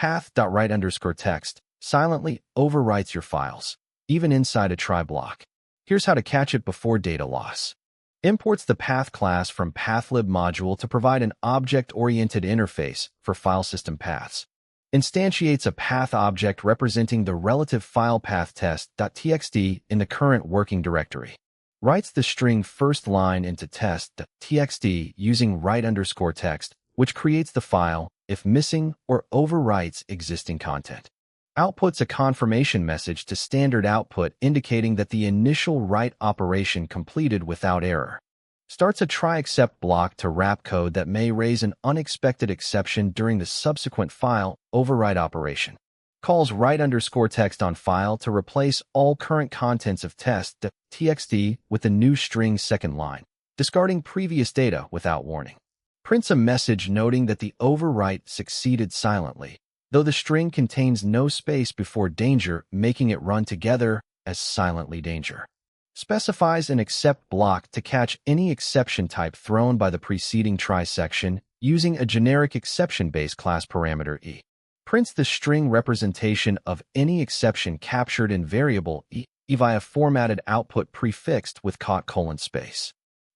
path.write_text silently overwrites your files, even inside a try block. Here's how to catch it before data loss. Imports the path class from pathlib module to provide an object-oriented interface for file system paths. Instantiates a path object representing the relative file path test.txt in the current working directory. Writes the string first line into test.txt using write_text, which creates the file if missing or overwrites existing content. Outputs a confirmation message to standard output indicating that the initial write operation completed without error. Starts a try except block to wrap code that may raise an unexpected exception during the subsequent file overwrite operation. Calls write_text on file to replace all current contents of test.txt with a new string second line, discarding previous data without warning. Prints a message noting that the overwrite succeeded silently, though the string contains no space before danger, making it run together as silently danger. Specifies an except block to catch any exception type thrown by the preceding try section using a generic exception-based class parameter e. Prints the string representation of any exception captured in variable e via formatted output prefixed with ::.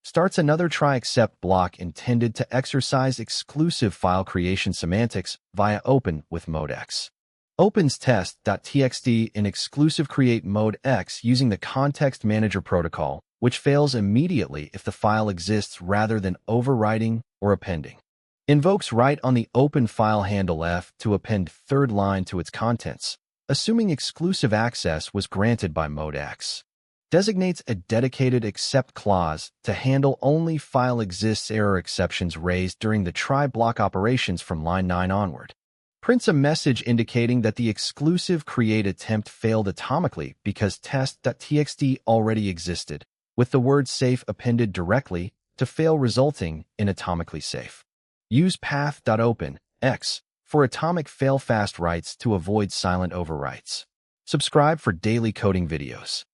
Starts another try except block intended to exercise exclusive file creation semantics via open with mode X. Opens test.txt in exclusive create mode X using the context manager protocol, which fails immediately if the file exists rather than overwriting or appending. Invokes write on the open file handle F to append third line to its contents, assuming exclusive access was granted by mode X. Designates a dedicated except clause to handle only file exists error exceptions raised during the try block operations from line 9 onward. Prints a message indicating that the exclusive create attempt failed atomically because test.txt already existed, with the word safe appended directly to fail resulting in atomically safe. Use path.open X for atomic fail fast writes to avoid silent overwrites. Subscribe for daily coding videos.